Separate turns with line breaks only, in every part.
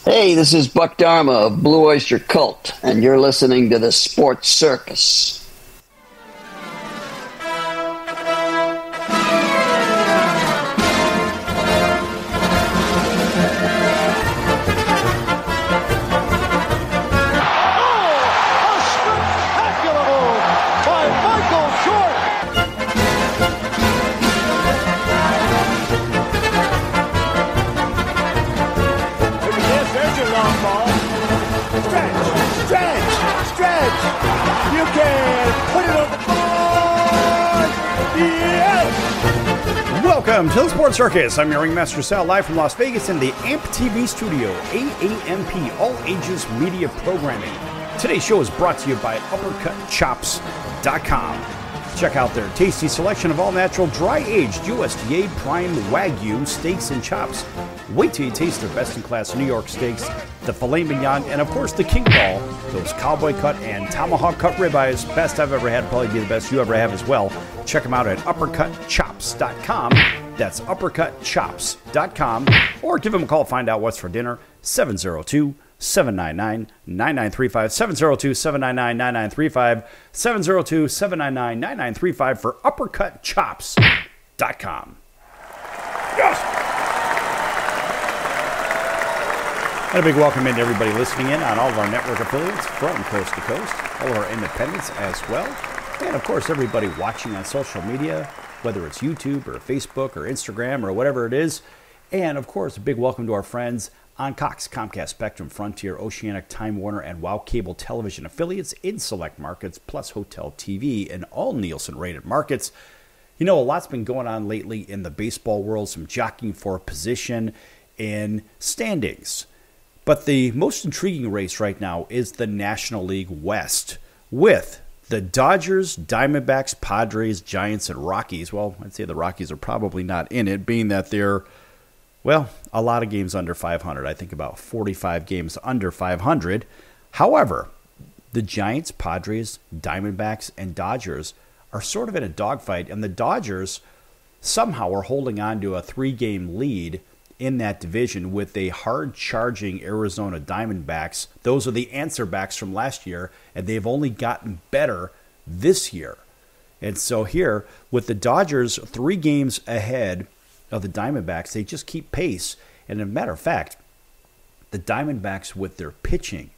Hey, this is Buck Dharma of Blue Oyster Cult, and you're listening to the Sports Circus.
You can put it on the board! Yes! Welcome to the Sports Circus. I'm your Ringmaster Sal, live from Las Vegas in the AMP TV studio, AAMP, All Ages Media Programming. Today's show is brought to you by UppercutChops.com. Check out their tasty selection of all-natural, dry-aged USDA prime Wagyu steaks and chops. Wait till you taste their best-in-class New York steaks, the filet mignon, and of course the king ball, those cowboy cut and tomahawk cut ribeyes. Best I've ever had, probably be the best you ever have as well. Check them out at UppercutChops.com. That's UppercutChops.com. Or give them a call, find out what's for dinner, 702-799-9935, 702-799-9935, 702-799-9935 for UppercutChops.com. Yes! And a big welcome in to everybody listening in on all of our network affiliates from coast to coast, all of our independents as well, and of course everybody watching on social media, whether it's YouTube or Facebook or Instagram or whatever it is. And of course a big welcome to our friends on Cox, Comcast, Spectrum, Frontier, Oceanic, Time Warner, and WOW Cable Television affiliates in select markets, plus Hotel TV in all Nielsen-rated markets. You know, a lot's been going on lately in the baseball world, some jockeying for position in standings. But the most intriguing race right now is the National League West, with the Dodgers, Diamondbacks, Padres, Giants, and Rockies. Well, I'd say the Rockies are probably not in it, being that they're, well, a lot of games under 500. I think about 45 games under 500. However, the Giants, Padres, Diamondbacks, and Dodgers are sort of in a dogfight, and the Dodgers somehow are holding on to a 3-game lead in that division with a hard-charging Arizona Diamondbacks. Those are the answer backs from last year, and they've only gotten better this year. And so here, with the Dodgers 3 games ahead of the Diamondbacks, they just keep pace. And as a matter of fact, the Diamondbacks, with their pitching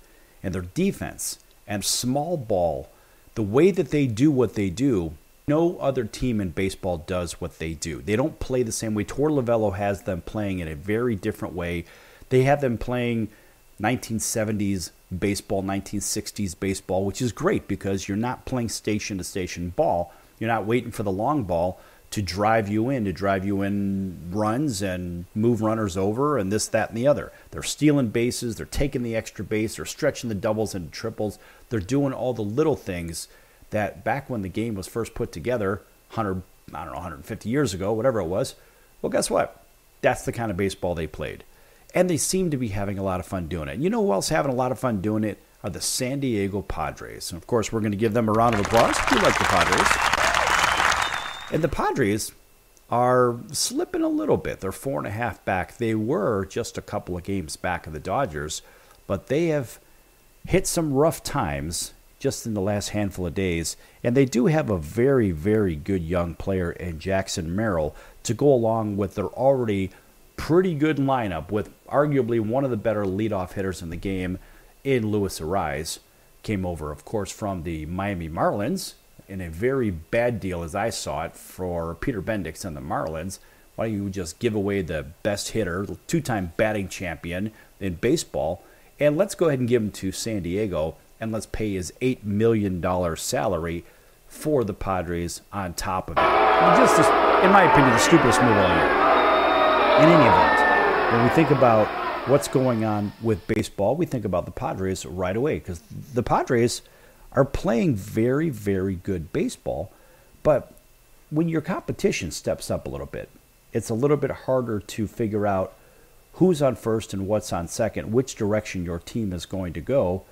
and their defense and small ball, the way that they do what they do, no other team in baseball does what they do. They don't play the same way. Tor Lavello has them playing in a very different way. They have them playing 1970s baseball, 1960s baseball, which is great because you're not playing station-to-station ball. You're not waiting for the long ball to drive you in runs and move runners over and this, that, and the other. They're stealing bases. They're taking the extra base. They're stretching the doubles and triples. They're doing all the little things that back when the game was first put together, 150 years ago, whatever it was, well, guess what? That's the kind of baseball they played. And they seem to be having a lot of fun doing it. You know who else having a lot of fun doing it are the San Diego Padres. And, of course, we're going to give them a round of applause. We like the Padres. And the Padres are slipping a little bit. They're 4.5 back. They were just a couple of games back of the Dodgers, but they have hit some rough times just in the last handful of days. And they do have a very, very good young player in Jackson Merrill to go along with their already pretty good lineup with arguably one of the better leadoff hitters in the game in Luis Ariz. Came over, of course, from the Miami Marlins in a very bad deal, as I saw it, for Peter Bendix and the Marlins. Why don't you just give away the best hitter, 2-time batting champion in baseball, and let's go ahead and give him to San Diego, and let's pay his $8 million salary for the Padres on top of it. Just, in my opinion, the stupidest move all year. In any event, when we think about what's going on with baseball, we think about the Padres right away, because the Padres are playing very, very good baseball. But when your competition steps up a little bit, it's a little bit harder to figure out who's on first and what's on second, which direction your team is going to go.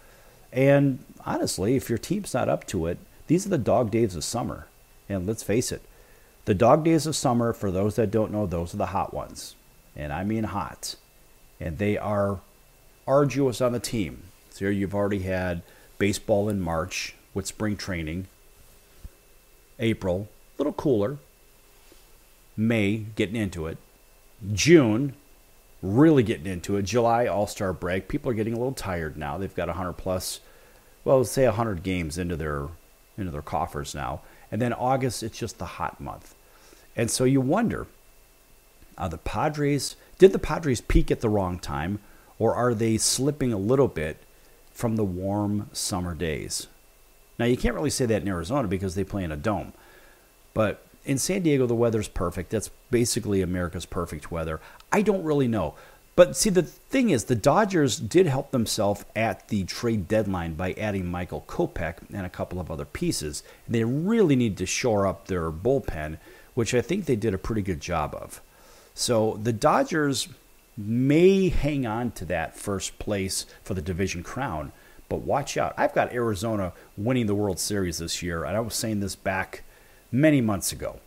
And honestly, if your team's not up to it, these are the dog days of summer. And let's face it, the dog days of summer, for those that don't know, those are the hot ones. And I mean hot. And they are arduous on the team. So here you've already had baseball in March with spring training. April, a little cooler. May, getting into it. June, really getting into it. July, all-star break. People are getting a little tired now. They've got 100 plus, well, let's say 100 games into their coffers now. And then August, it's just the hot month. And so you wonder, did the Padres peak at the wrong time, or are they slipping a little bit from the warm summer days? Now, you can't really say that in Arizona because they play in a dome. But in San Diego, the weather's perfect. That's basically America's perfect weather. I don't really know. But see, the thing is, the Dodgers did help themselves at the trade deadline by adding Michael Kopech and a couple of other pieces. They really need to shore up their bullpen, which I think they did a pretty good job of. So the Dodgers may hang on to that first place for the division crown, but watch out. I've got Arizona winning the World Series this year, and I was saying this back many months ago.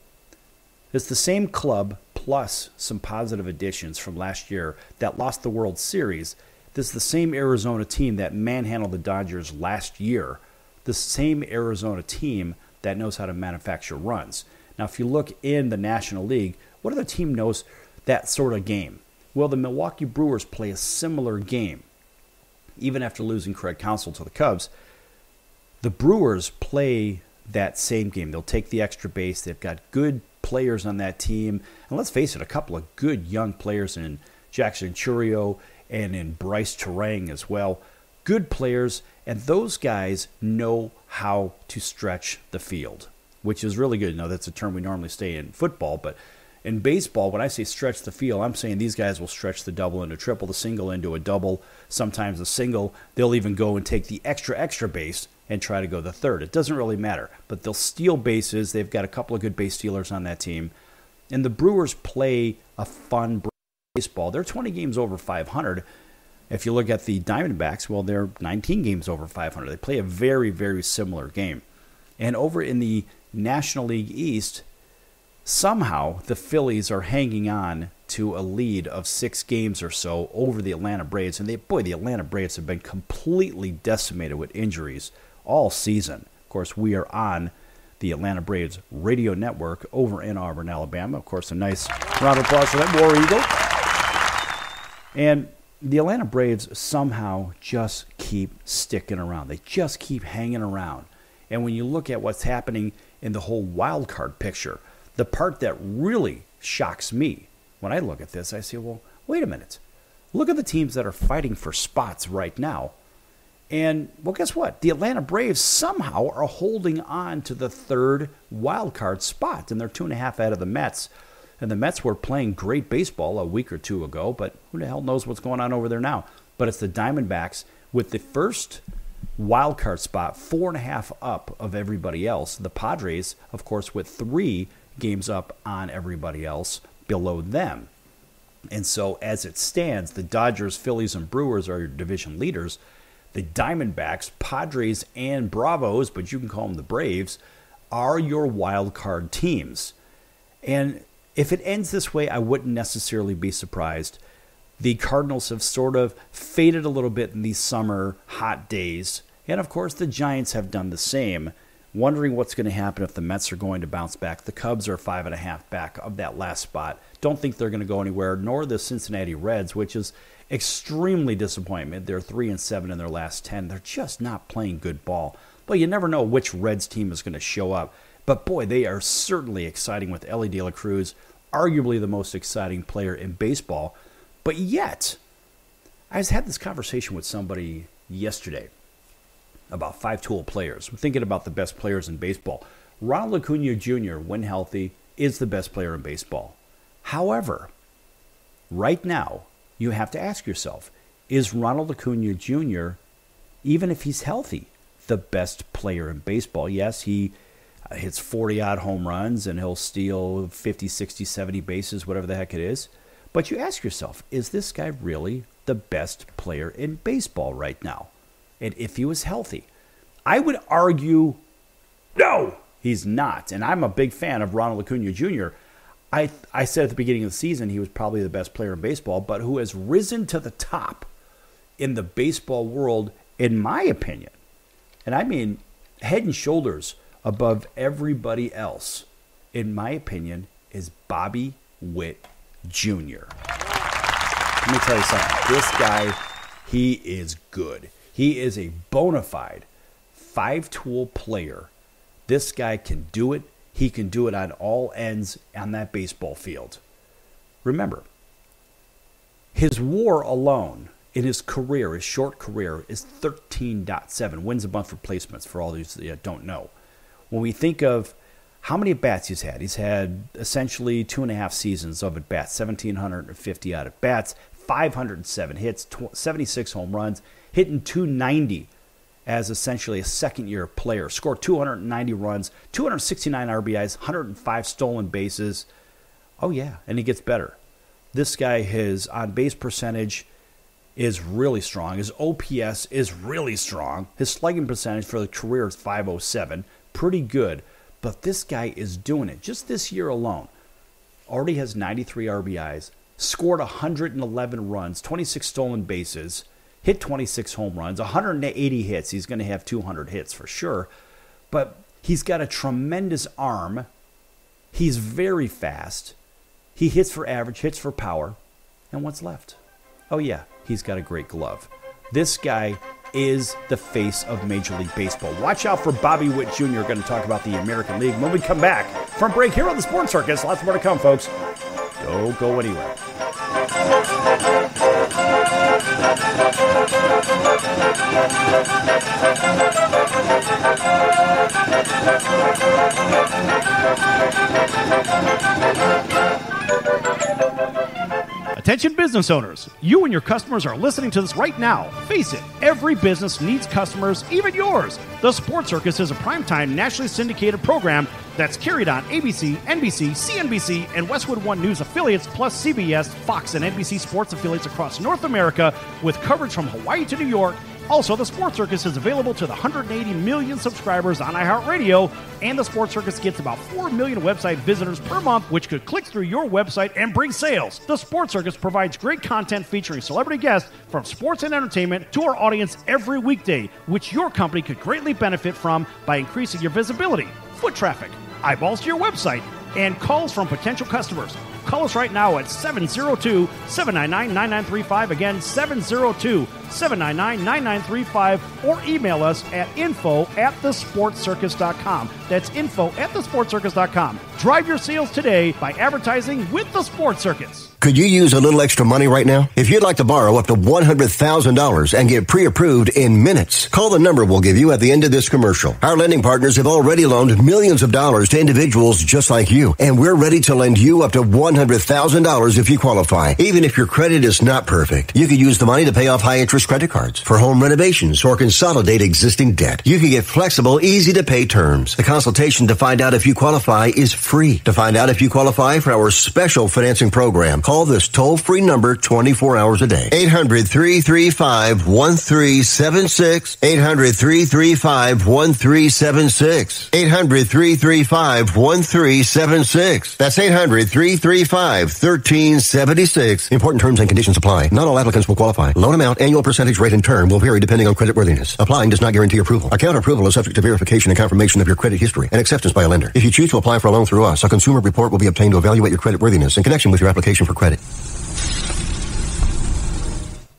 It's the same club plus some positive additions from last year that lost the World Series. This is the same Arizona team that manhandled the Dodgers last year. The same Arizona team that knows how to manufacture runs. Now, if you look in the National League, what other team knows that sort of game? Well, the Milwaukee Brewers play a similar game. Even after losing Craig Counsell to the Cubs, the Brewers play that same game. They'll take the extra base. They've got good players on that team. And let's face it, a couple of good young players in Jackson Churio and in Bryce Terang as well. Good players, and those guys know how to stretch the field, which is really good. Now, that's a term we normally say in football, but in baseball, when I say stretch the field, I'm saying these guys will stretch the double into triple, the single into a double, sometimes a single. They'll even go and take the extra base and try to go the third. It doesn't really matter, but they'll steal bases. They've got a couple of good base stealers on that team. And the Brewers play a fun baseball. They're 20 games over 500. If you look at the Diamondbacks, well, they're 19 games over 500. They play a very, very similar game. And over in the National League East, somehow the Phillies are hanging on to a lead of 6 games or so over the Atlanta Braves. And the Atlanta Braves have been completely decimated with injuries all season. Of course, we are on the Atlanta Braves radio network over in Auburn, Alabama. Of course, a nice round of applause for that War Eagle. And the Atlanta Braves somehow just keep sticking around. They just keep hanging around. And when you look at what's happening in the whole wild card picture, the part that really shocks me when I look at this, I say, well, wait a minute. Look at the teams that are fighting for spots right now. And, well, guess what? The Atlanta Braves somehow are holding on to the third wild card spot, and they're 2.5 ahead of the Mets. And the Mets were playing great baseball a week or two ago, but who the hell knows what's going on over there now? But it's the Diamondbacks with the first wild card spot, 4.5 up of everybody else. The Padres, of course, with 3 games up on everybody else below them. And so as it stands, the Dodgers, Phillies, and Brewers are your division leaders. The Diamondbacks, Padres, and Bravos, but you can call them the Braves, are your wild card teams. And if it ends this way, I wouldn't necessarily be surprised. The Cardinals have sort of faded a little bit in these summer hot days. And of course, the Giants have done the same. Wondering what's going to happen if the Mets are going to bounce back. The Cubs are 5.5 back of that last spot. Don't think they're going to go anywhere, nor the Cincinnati Reds, which is extremely disappointment. They're 3-7 in their last 10. They're just not playing good ball. But you never know which Reds team is going to show up. But boy, they are certainly exciting with Ellie De La Cruz, arguably the most exciting player in baseball. But yet, I just had this conversation with somebody yesterday about 5-tool players. I'm thinking about the best players in baseball. Ronald Acuna Jr., when healthy, is the best player in baseball. However, right now, you have to ask yourself, is Ronald Acuna Jr., even if he's healthy, the best player in baseball? Yes, he hits 40-odd home runs, and he'll steal 50, 60, 70 bases, whatever the heck it is. But you ask yourself, is this guy really the best player in baseball right now? And if he was healthy, I would argue, no, he's not. And I'm a big fan of Ronald Acuna Jr. I said at the beginning of the season he was probably the best player in baseball, but who has risen to the top in the baseball world, in my opinion, and I mean head and shoulders above everybody else, in my opinion, is Bobby Witt Jr. Let me tell you something. This guy, he is good. He is a bona fide five-tool player. This guy can do it. He can do it on all ends on that baseball field. Remember, his WAR alone in his career, his short career, is 13.7. Wins above replacements for all these that don't know. When we think of how many at-bats he's had essentially 2.5 seasons of at-bats, 1,750 out at-bats, 507 hits, 76 home runs, hitting 290 as essentially a second-year player. Scored 290 runs, 269 RBIs, 105 stolen bases. Oh, yeah, and he gets better. This guy, his on-base percentage is really strong. His OPS is really strong. His slugging percentage for the career is .507. Pretty good. But this guy is doing it. Just this year alone, already has 93 RBIs, scored 111 runs, 26 stolen bases, hit 26 home runs, 180 hits. He's going to have 200 hits for sure. But he's got a tremendous arm. He's very fast. He hits for average, hits for power. And what's left? Oh, yeah, he's got a great glove. This guy is the face of Major League Baseball. Watch out for Bobby Witt Jr. We're going to talk about the American League when we come back from break here on the Sports Circus. Lots more to come, folks. Don't go anywhere.
Attention business owners, you and your customers are listening to this right now. Face it, every business needs customers, even yours. The Sports Circus is a primetime nationally syndicated program that's carried on ABC, NBC, CNBC, and Westwood One News affiliates, plus CBS, Fox, and NBC sports affiliates across North America, with coverage from Hawaii to New York. Also, the Sports Circus is available to the 180 million subscribers on iHeartRadio, and the Sports Circus gets about 4 million website visitors per month, which could click through your website and bring sales. The Sports Circus provides great content featuring celebrity guests from sports and entertainment to our audience every weekday, which your company could greatly benefit from by increasing your visibility, foot traffic, eyeballs to your website, and calls from potential customers. Call us right now at 702-799-9935. Again, 702-799-9935. Or email us at info@thesportscircus.com. That's info@thesportscircus.com. Drive your sales today by advertising with the Sports Circus.
Could you use a little extra money right now? If you'd like to borrow up to $100,000 and get pre-approved in minutes, call the number we'll give you at the end of this commercial. Our lending partners have already loaned millions of dollars to individuals just like you, and we're ready to lend you up to $100,000 if you qualify. Even if your credit is not perfect, you could use the money to pay off high-interest credit cards, for home renovations, or consolidate existing debt. You can get flexible, easy-to-pay terms. The consultation to find out if you qualify is free. To find out if you qualify for our special financing program, call this toll-free number 24 hours a day. 800-335-1376. 800-335-1376. 800-335-1376. That's 800-335-1376. Important terms and conditions apply. Not all applicants will qualify. Loan amount, annual percentage rate, and term will vary depending on creditworthiness. Applying does not guarantee approval. Account approval is subject to verification and confirmation of your credit history and acceptance by a lender. If you choose to apply for a loan through us, a consumer report will be obtained to evaluate your creditworthiness in connection with your application for credit.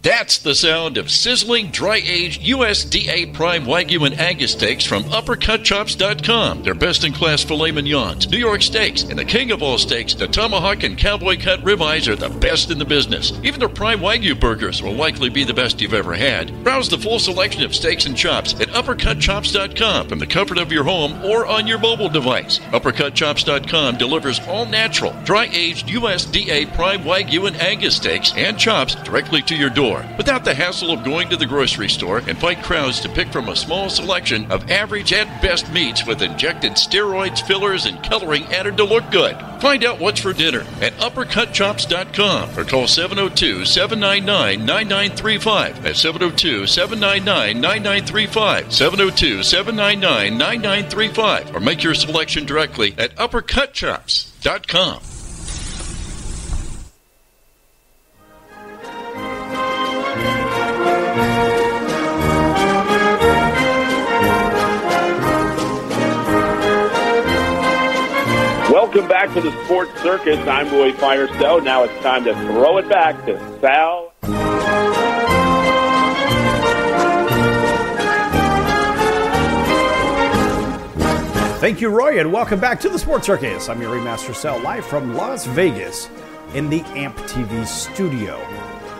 That's the sound of sizzling, dry-aged USDA Prime Wagyu and Angus steaks from UpperCutChops.com. Their best-in-class filet mignons, New York steaks, and the king of all steaks, the tomahawk and cowboy cut ribeyes are the best in the business. Even their Prime Wagyu burgers will likely be the best you've ever had. Browse the full selection of steaks and chops at UpperCutChops.com from the comfort of your home or on your mobile device. UpperCutChops.com delivers all-natural, dry-aged USDA Prime Wagyu and Angus steaks and chops directly to your door, without the hassle of going to the grocery store and fight crowds to pick from a small selection of average at best meats with injected steroids, fillers, and coloring added to look good. Find out what's for dinner at UpperCutChops.com or call 702-799-9935. That's 702-799-9935. 702-799-9935. Or make your selection directly at UpperCutChops.com.
to the Sports Circus. I'm Roy Firestone. Now it's time to throw it back to Sal.
Thank you, Roy, and welcome back to the Sports Circus. I'm your Ringmaster Sal, live from Las Vegas in the AMP TV studio.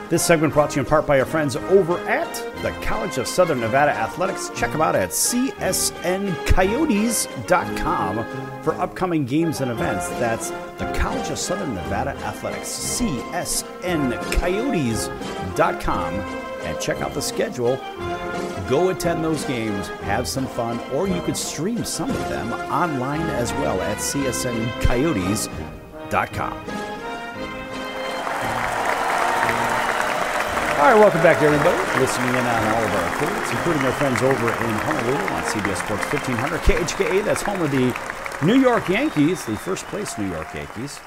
This segment brought to you in part by our friends over at the College of Southern Nevada Athletics. Check them out at csncoyotes.com for upcoming games and events. That's the College of Southern Nevada Athletics, csncoyotes.com, and check out the schedule. Go attend those games, have some fun, or you could stream some of them online as well at csncoyotes.com. All right, welcome back to everybody listening in on all of our affiliates, including our friends over in Honolulu on CBS Sports 1500 KHKA. That's home of the New York Yankees, the first place New York Yankees,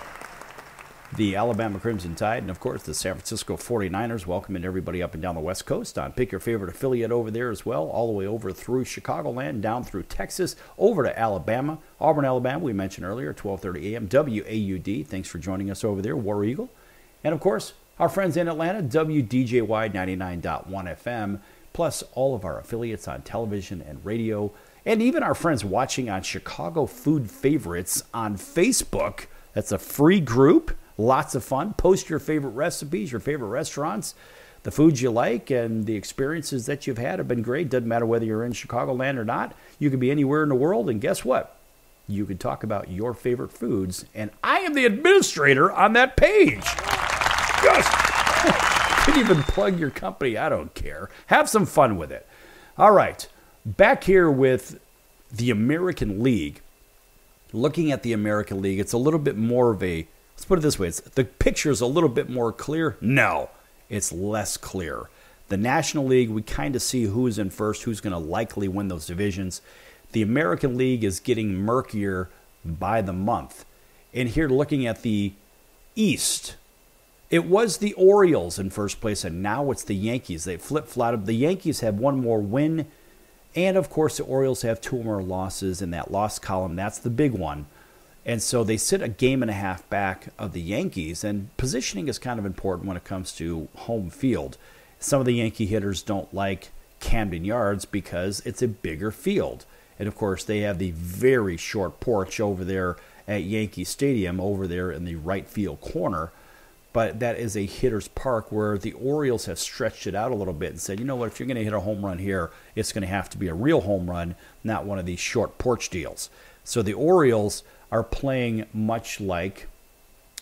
the Alabama Crimson Tide, and of course the San Francisco 49ers. Welcoming everybody up and down the West Coast on Pick Your Favorite Affiliate over there as well, all the way over through Chicagoland, down through Texas, over to Alabama, Auburn, Alabama, we mentioned earlier, 12:30 a.m., WAUD. Thanks for joining us over there, War Eagle. And of course, our friends in Atlanta, WDJY 99.1 FM, plus all of our affiliates on television and radio, and even our friends watching on Chicago Food Favorites on Facebook. That's a free group, lots of fun. Post your favorite recipes, your favorite restaurants, the foods you like, and the experiences that you've had have been great. Doesn't matter whether you're in Chicagoland or not. You can be anywhere in the world, and guess what? You can talk about your favorite foods, and I am the administrator on that page. Yes. You can even plug your company. I don't care. Have some fun with it. All right. Back here with the American League. Looking at the American League, it's a little bit more of a, let's put it this way, the picture is a little bit more clear. No, it's less clear. The National League, we kind of see who's in first, who's going to likely win those divisions. The American League is getting murkier by the month. And here looking at the East, it was the Orioles in first place, and now it's the Yankees. They flip-flopped. The Yankees have one more win, and of course the Orioles have two more losses in that loss column. That's the big one. And so they sit a game and a half back of the Yankees, and positioning is kind of important when it comes to home field. Some of the Yankee hitters don't like Camden Yards because it's a bigger field. And of course they have the very short porch over there at Yankee Stadium, over there in the right field corner. But that is a hitter's park where the Orioles have stretched it out a little bit and said, you know what, if you're going to hit a home run here, it's going to have to be a real home run, not one of these short porch deals. So the Orioles are playing much like,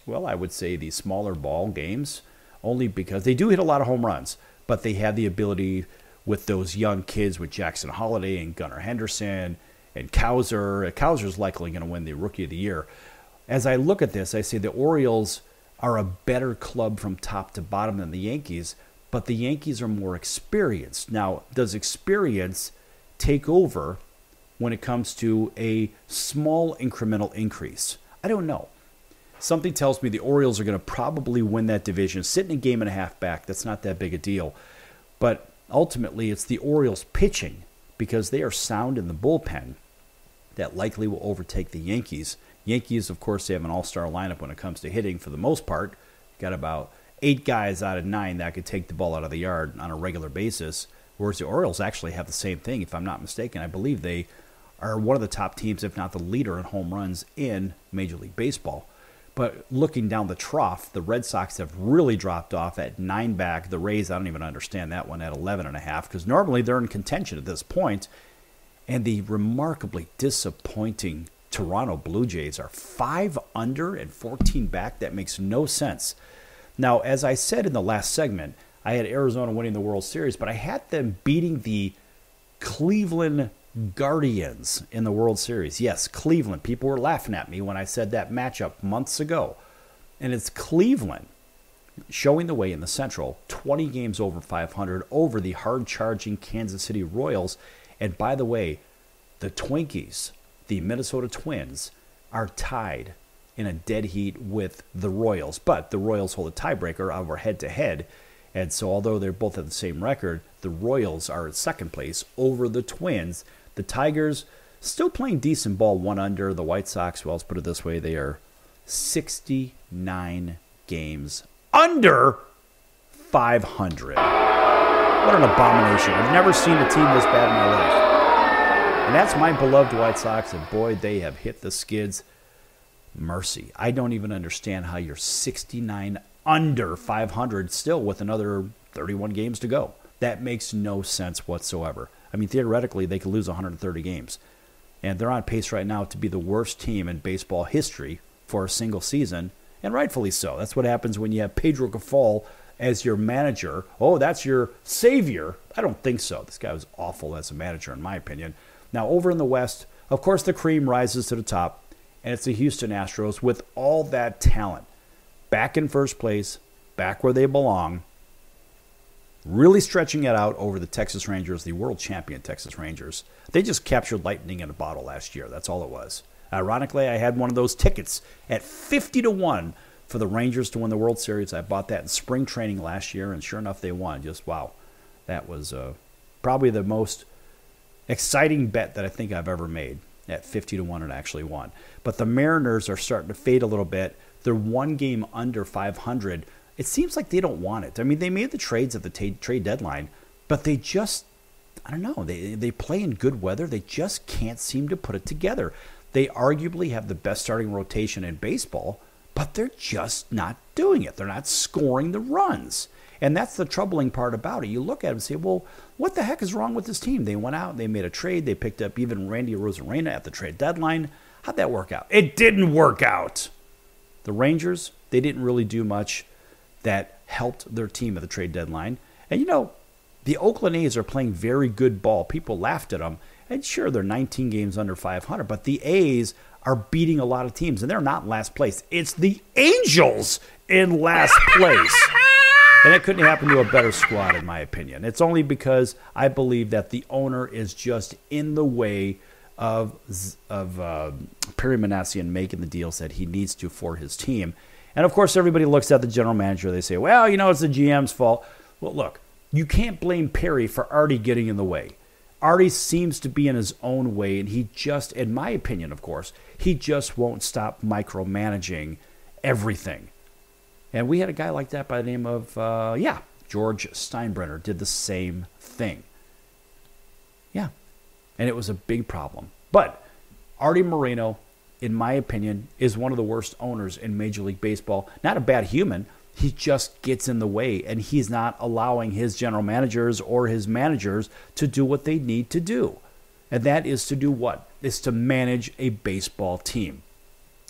well, I would say the smaller ball games, only because they do hit a lot of home runs, but they have the ability with those young kids with Jackson Holliday and Gunnar Henderson and Cowser. Cowser's likely going to win the Rookie of the Year. As I look at this, I say the Orioles are a better club from top to bottom than the Yankees, but the Yankees are more experienced. Now, does experience take over when it comes to a small incremental increase? I don't know. Something tells me the Orioles are going to probably win that division, sitting a game and a half back. That's not that big a deal. But ultimately, it's the Orioles pitching, because they are sound in the bullpen, that likely will overtake the Yankees. Yankees, of course, they have an all-star lineup when it comes to hitting for the most part. Got about 8 guys out of 9 that could take the ball out of the yard on a regular basis, whereas the Orioles actually have the same thing, if I'm not mistaken. I believe they are one of the top teams, if not the leader in home runs in Major League Baseball. But looking down the trough, the Red Sox have really dropped off at 9 back. The Rays, I don't even understand that one, at 11.5, because normally they're in contention at this point. And the remarkably disappointing Toronto Blue Jays are 5 under and 14 back. That makes no sense. Now, as I said in the last segment, I had Arizona winning the World Series, but I had them beating the Cleveland Guardians in the World Series. Yes, Cleveland. People were laughing at me when I said that matchup months ago. And it's Cleveland showing the way in the Central, 20 games over 500 over the hard-charging Kansas City Royals. And by the way, the Twinkies, the Minnesota Twins, are tied in a dead heat with the Royals. But the Royals hold a tiebreaker over head-to-head. And so although they're both at the same record, the Royals are in second place over the Twins. The Tigers still playing decent ball, 1 under. The White Sox, well, let's put it this way, they are 69 games under 500. What an abomination. I've never seen a team this bad in my life. And that's my beloved White Sox, and boy, they have hit the skids. Mercy. I don't even understand how you're 69 under 500 still with another 31 games to go. That makes no sense whatsoever. I mean, theoretically, they could lose 130 games. And they're on pace right now to be the worst team in baseball history for a single season, and rightfully so. That's what happens when you have Pedro Cafal as your manager. Oh, that's your savior. I don't think so. This guy was awful as a manager, in my opinion. Now, over in the West, of course, the cream rises to the top, and it's the Houston Astros with all that talent. Back in first place, back where they belong, really stretching it out over the Texas Rangers, the world champion Texas Rangers. They just captured lightning in a bottle last year. That's all it was. Ironically, I had one of those tickets at 50-1 for the Rangers to win the World Series. I bought that in spring training last year, and sure enough, they won. Just wow. That was probably the most exciting bet that I think I've ever made. At 50-1, it actually won. But the Mariners are starting to fade a little bit. They're one game under 500. It seems like they don't want it. I mean, they made the trades at the trade deadline, but they just, I don't know, they play in good weather. They just can't seem to put it together. They arguably have the best starting rotation in baseball, but they're just not doing it. They're not scoring the runs. And that's the troubling part about it. You look at it and say, well, what the heck is wrong with this team? They went out, they made a trade, they picked up even Randy Arozarena at the trade deadline. How'd that work out? It didn't work out. The Rangers, they didn't really do much that helped their team at the trade deadline. And you know, the Oakland A's are playing very good ball. People laughed at them. And sure, they're 19 games under 500, but the A's are beating a lot of teams, and they're not in last place. It's the Angels in last place. And it couldn't happen to a better squad, in my opinion. It's only because I believe that the owner is just in the way of Perry Manassian making the deals that he needs to for his team. And, of course, everybody looks at the general manager. They say, well, you know, it's the GM's fault. Well, look, you can't blame Perry for Artie getting in the way. Artie seems to be in his own way, and he just, in my opinion, of course, he just won't stop micromanaging everything. And we had a guy like that by the name of, George Steinbrenner did the same thing. Yeah, and it was a big problem. But Artie Moreno, in my opinion, is one of the worst owners in Major League Baseball. Not a bad human. He just gets in the way, and he's not allowing his general managers or his managers to do what they need to do. And that is to do what? It's to manage a baseball team.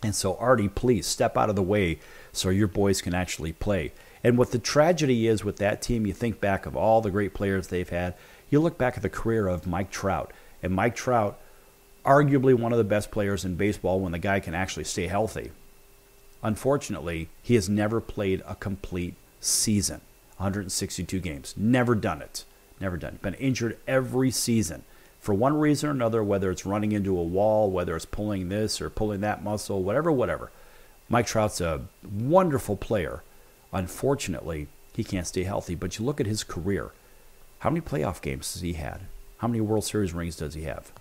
And so, Artie, please step out of the way so your boys can actually play. And what the tragedy is with that team, you think back of all the great players they've had. You look back at the career of Mike Trout. And Mike Trout, arguably one of the best players in baseball when the guy can actually stay healthy. Unfortunately, he has never played a complete season, 162 games. Never done it. Never done it. Been injured every season for one reason or another, whether it's running into a wall, whether it's pulling this or pulling that muscle, whatever. Mike Trout's a wonderful player. Unfortunately, he can't stay healthy. But you look at his career. How many playoff games has he had? How many World Series rings does he have?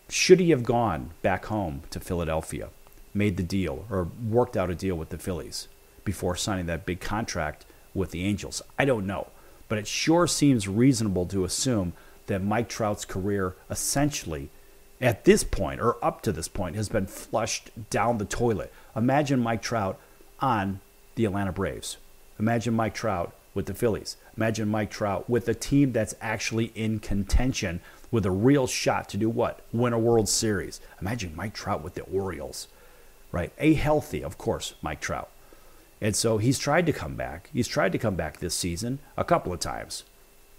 Should he have gone back home to Philadelphia, made the deal, or worked out a deal with the Phillies before signing that big contract with the Angels? I don't know. But it sure seems reasonable to assume that Mike Trout's career essentially, at this point, or up to this point, has been flushed down the toilet. Imagine Mike Trout on the Atlanta Braves. Imagine Mike Trout with the Phillies. Imagine Mike Trout with a team that's actually in contention with a real shot to do what? Win a World Series. Imagine Mike Trout with the Orioles. Right? A healthy, of course, Mike Trout. And so he's tried to come back. He's tried to come back this season a couple of times.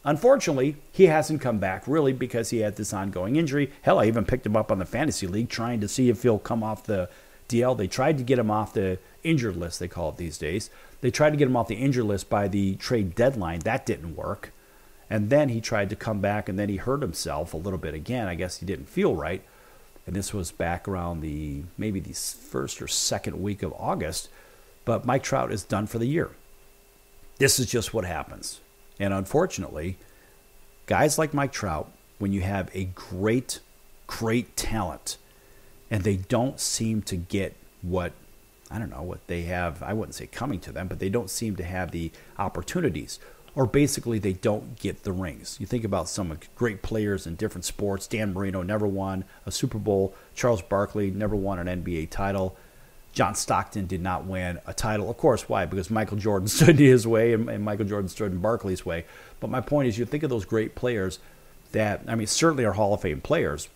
Unfortunately, he hasn't come back really because he had this ongoing injury. Hell, I even picked him up on the fantasy league trying to see if he'll come off the DL. They tried to get him off the injured list, they call it these days. They tried to get him off the injured list by the trade deadline. That didn't work. And then he tried to come back, and then he hurt himself a little bit again. I guess he didn't feel right. And this was back around maybe the first or second week of August. But Mike Trout is done for the year. This is just what happens. And unfortunately, guys like Mike Trout, when you have a great talent, and they don't seem to get what I don't know what they have. I wouldn't say coming to them, but they don't seem to have the opportunities, or basically they don't get the rings. You think about some great players in different sports. Dan Marino never won a Super Bowl. Charles Barkley never won an NBA title. John Stockton did not win a title. Of course, why? Because Michael Jordan stood his way and Michael Jordan stood in Barkley's way. But my point is, you think of those great players that, I mean, certainly are Hall of Fame players,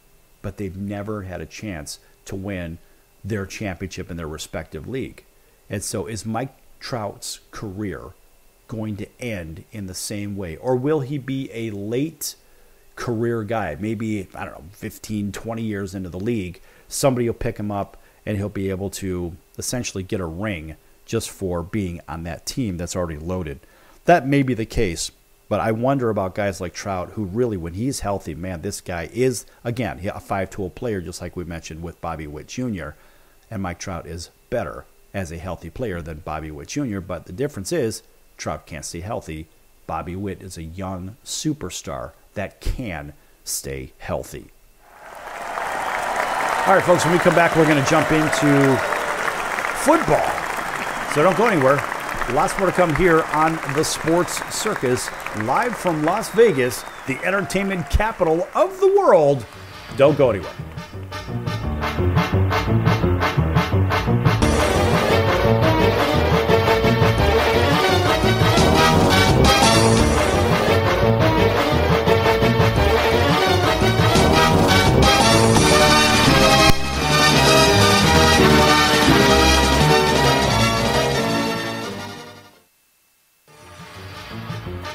but they've never had a chance to win their championship in their respective league. And so is Mike Trout's career going to end in the same way? Or will he be a late career guy? Maybe, I don't know, 15, 20 years into the league, somebody will pick him up and he'll be able to essentially get a ring just for being on that team that's already loaded. That may be the case, but I wonder about guys like Trout, who really, when he's healthy, man, this guy is, again, a five-tool player, just like we mentioned with Bobby Witt Jr., and Mike Trout is better as a healthy player than Bobby Witt Jr., but the difference is Trout can't stay healthy. Bobby Witt is a young superstar that can stay healthy. All right, folks, when we come back, we're going to jump into football. So don't go anywhere. Lots more to come here on the Sports Circus, live from Las Vegas, the entertainment capital of the world. Don't go anywhere.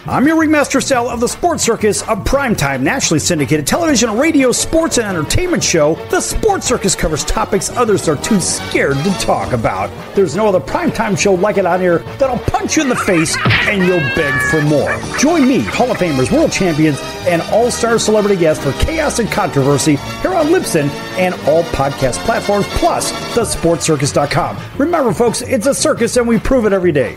I'm your Ringmaster Sal of the Sports Circus, a primetime, nationally syndicated television, radio, sports, and entertainment show. The Sports Circus covers topics others are too scared to talk about. There's no other primetime show like it on here that'll punch you in the face and you'll beg for more. Join me, Hall of Famers, world champions, and all-star celebrity guests for chaos and controversy here on Libsyn and all podcast platforms, plus thesportscircus.com. Remember, folks, it's a circus and we prove it every day.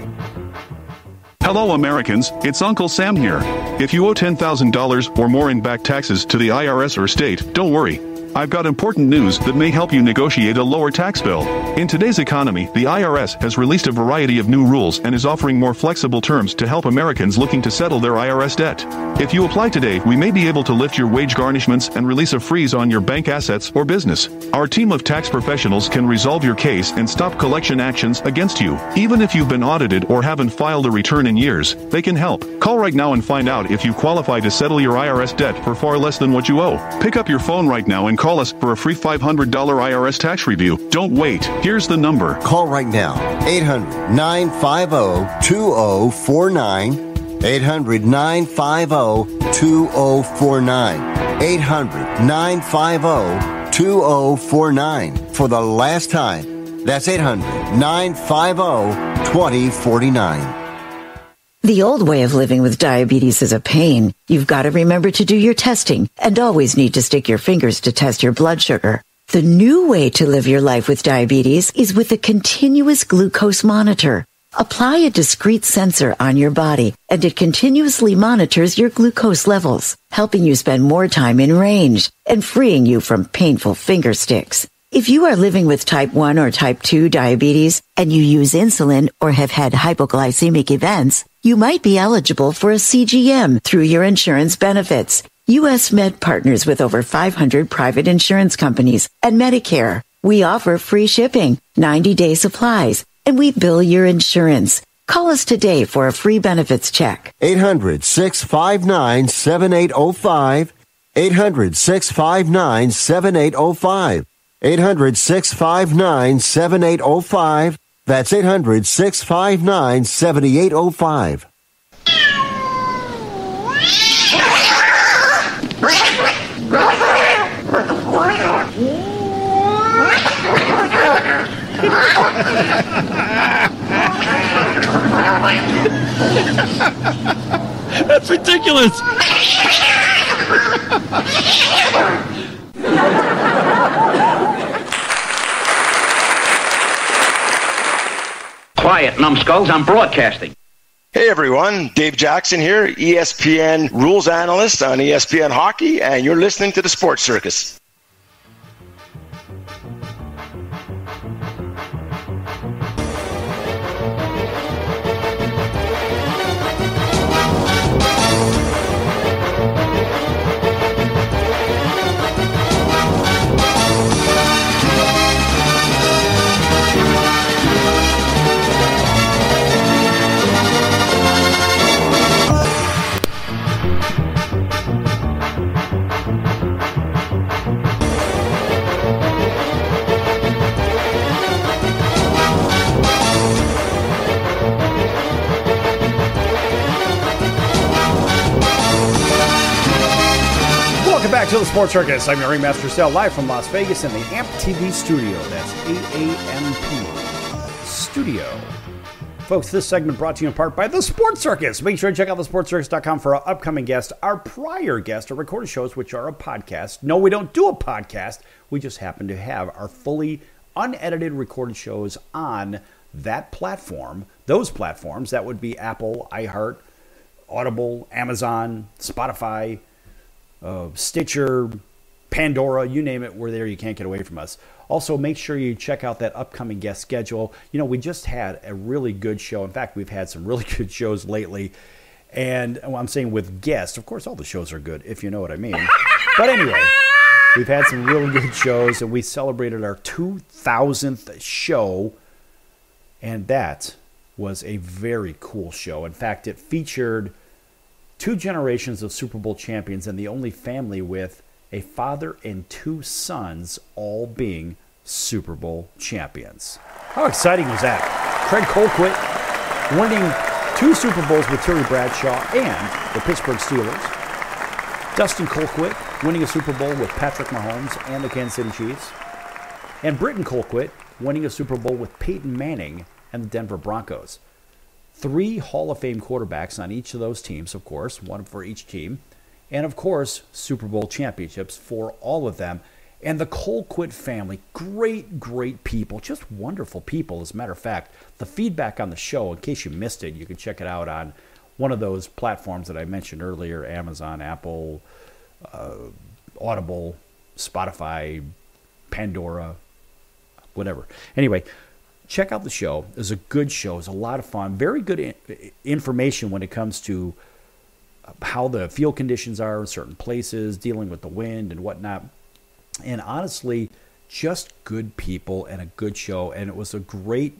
Hello Americans, it's Uncle Sam here. If you owe $10,000 or more in back taxes to the IRS or state, don't worry. I've got important news that may help you negotiate a lower tax bill. In today's economy, the IRS has released a variety of new rules and is offering more flexible terms to help Americans looking to settle their IRS debt. If you apply today, we may be able to lift your wage garnishments and release a freeze on your bank assets or business. Our team of tax professionals can resolve your case and stop collection actions against you. Even if you've been audited or haven't filed a return in years, they can help. Call right now and find out if you qualify to settle your IRS debt for far less than what you owe. Pick up your phone right now and call us for a free $500 IRS tax review. Don't wait. Here's the number.
Call right now. 800-950-2049. 800-950-2049. 800-950-2049. For the last time. That's 800-950-2049.
The old way of living with diabetes is a pain. You've got to remember to do your testing and always need to stick your fingers to test your blood sugar. The new way to live your life with diabetes is with a continuous glucose monitor. Apply a discrete sensor on your body, and it continuously monitors your glucose levels, helping you spend more time in range and freeing you from painful finger sticks. If you are living with type 1 or type 2 diabetes and you use insulin or have had hypoglycemic events, you might be eligible for a CGM through your insurance benefits. U.S. Med partners with over 500 private insurance companies and Medicare. We offer free shipping, 90-day supplies, and we bill your insurance. Call us today for a free benefits check.
800-659-7805. 800-659-7805. 800-659-7805. That's 800-659-7805.
That's ridiculous.
Quiet, numbskulls, I'm broadcasting.
Hey everyone, Dave Jackson here, ESPN rules analyst on ESPN Hockey, and you're listening to the Sports Circus.
Welcome back to the Sports Circus. I'm your Ringmaster Sal, live from Las Vegas in the AMP TV studio. That's AAMP studio. Folks, this segment brought to you in part by the Sports Circus. Make sure to check out thesportscircus.com for our upcoming guest, our prior guest, our recorded shows, which are a podcast. No, we don't do a podcast. We just happen to have our fully unedited recorded shows on that platform. Those platforms, that would be Apple, iHeart, Audible, Amazon, Spotify, Stitcher, Pandora, you name it, we're there. You can't get away from us. Also, make sure you check out that upcoming guest schedule. You know, we just had a really good show. In fact, we've had some really good shows lately. And I'm saying with guests, of course, all the shows are good, if you know what I mean. But anyway, we've had some really good shows, and we celebrated our 2000th show. And that was a very cool show. In fact, it featured 2 generations of Super Bowl champions and the only family with a father and 2 sons all being Super Bowl champions. How exciting was that? Craig Colquitt winning 2 Super Bowls with Terry Bradshaw and the Pittsburgh Steelers. Dustin Colquitt winning a Super Bowl with Patrick Mahomes and the Kansas City Chiefs. And Britton Colquitt winning a Super Bowl with Peyton Manning and the Denver Broncos. 3 Hall of Fame quarterbacks on each of those teams, of course, one for each team. And, of course, Super Bowl championships for all of them. And the Colquitt family, great, great people, just wonderful people. As a matter of fact, the feedback on the show, in case you missed it, you can check it out on one of those platforms that I mentioned earlier, Amazon, Apple, Audible, Spotify, Pandora, whatever. Anyway, check out the show. It was a good show. It was a lot of fun. Very good information when it comes to how the field conditions are in certain places, dealing with the wind and whatnot. And honestly, just good people and a good show. And it was a great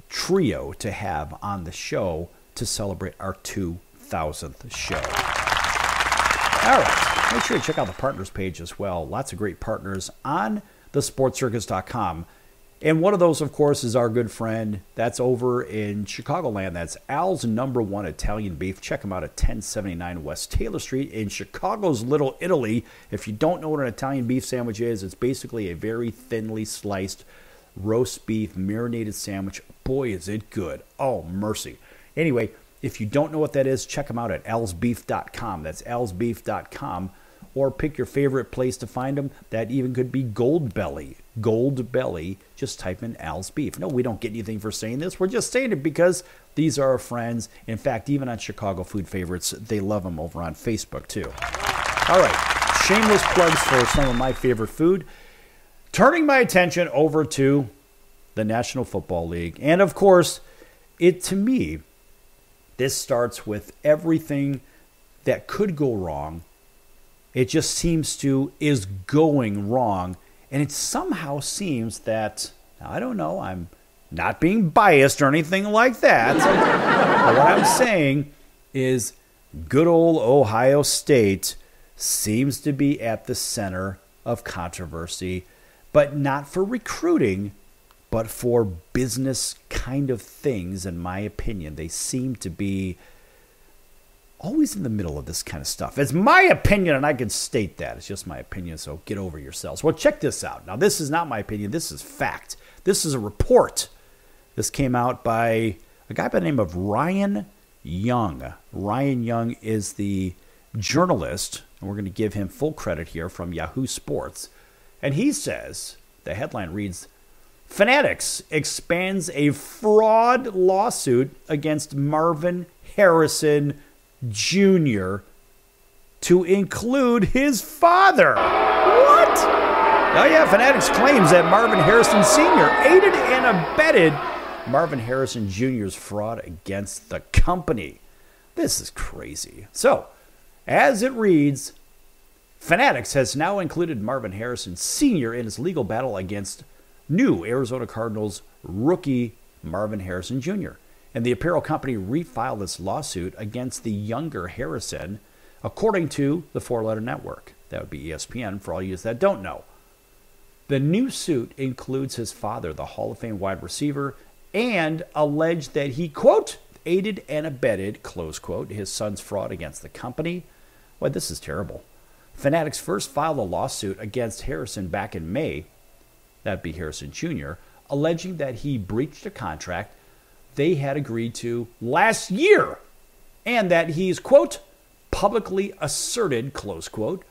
trio to have on the show to celebrate our 2000th show. All right. Make sure you check out the partners page as well. Lots of great partners on thesportscircus.com. And one of those, of course, is our good friend that's over in Chicagoland. That's Al's #1 Italian Beef. Check him out at 1079 West Taylor Street in Chicago's Little Italy. If you don't know what an Italian beef sandwich is, it's basically a very thinly sliced roast beef marinated sandwich. Boy, is it good. Oh, mercy. Anyway, if you don't know what that is, check him out at alsbeef.com. That's alsbeef.com. Or pick your favorite place to find them. That even could be Gold Belly. Gold Belly. Just type in Al's Beef. No, we don't get anything for saying this. We're just saying it because these are our friends. In fact, even on Chicago Food Favorites, they love them over on Facebook, too. All right. Shameless plugs for some of my favorite food. Turning my attention over to the National Football League. And, of course, to me, this starts with everything that could go wrong. It just is going wrong. And it somehow seems that, I don't know, I'm not being biased or anything like that. But what I'm saying is good old Ohio State seems to be at the center of controversy, but not for recruiting, but for business kind of things, in my opinion. They seem to be always in the middle of this kind of stuff. It's my opinion, and I can state that. It's just my opinion, so get over yourselves. Well, check this out. Now, this is not my opinion. This is fact. This is a report. This came out by a guy by the name of Ryan Young. Ryan Young is the journalist, and we're going to give him full credit here, from Yahoo Sports. And he says, the headline reads, Fanatics expands a fraud lawsuit against Marvin Harrison Jr. to include his father. What? Oh yeah, Fanatics claims that Marvin Harrison Sr. aided and abetted Marvin Harrison Jr.'s fraud against the company. This is crazy. So, as it reads, Fanatics has now included Marvin Harrison Sr. in his legal battle against new Arizona Cardinals rookie Marvin Harrison Jr., and the apparel company refiled this lawsuit against the younger Harrison, according to the Four Letter Network. That would be ESPN, for all you that don't know. The new suit includes his father, the Hall of Fame wide receiver, and alleged that he, quote, aided and abetted, close quote, his son's fraud against the company. Well, this is terrible. Fanatics first filed a lawsuit against Harrison back in May, that'd be Harrison Jr., alleging that he breached a contract they had agreed to last year, and that he's, quote, publicly asserted, close quote,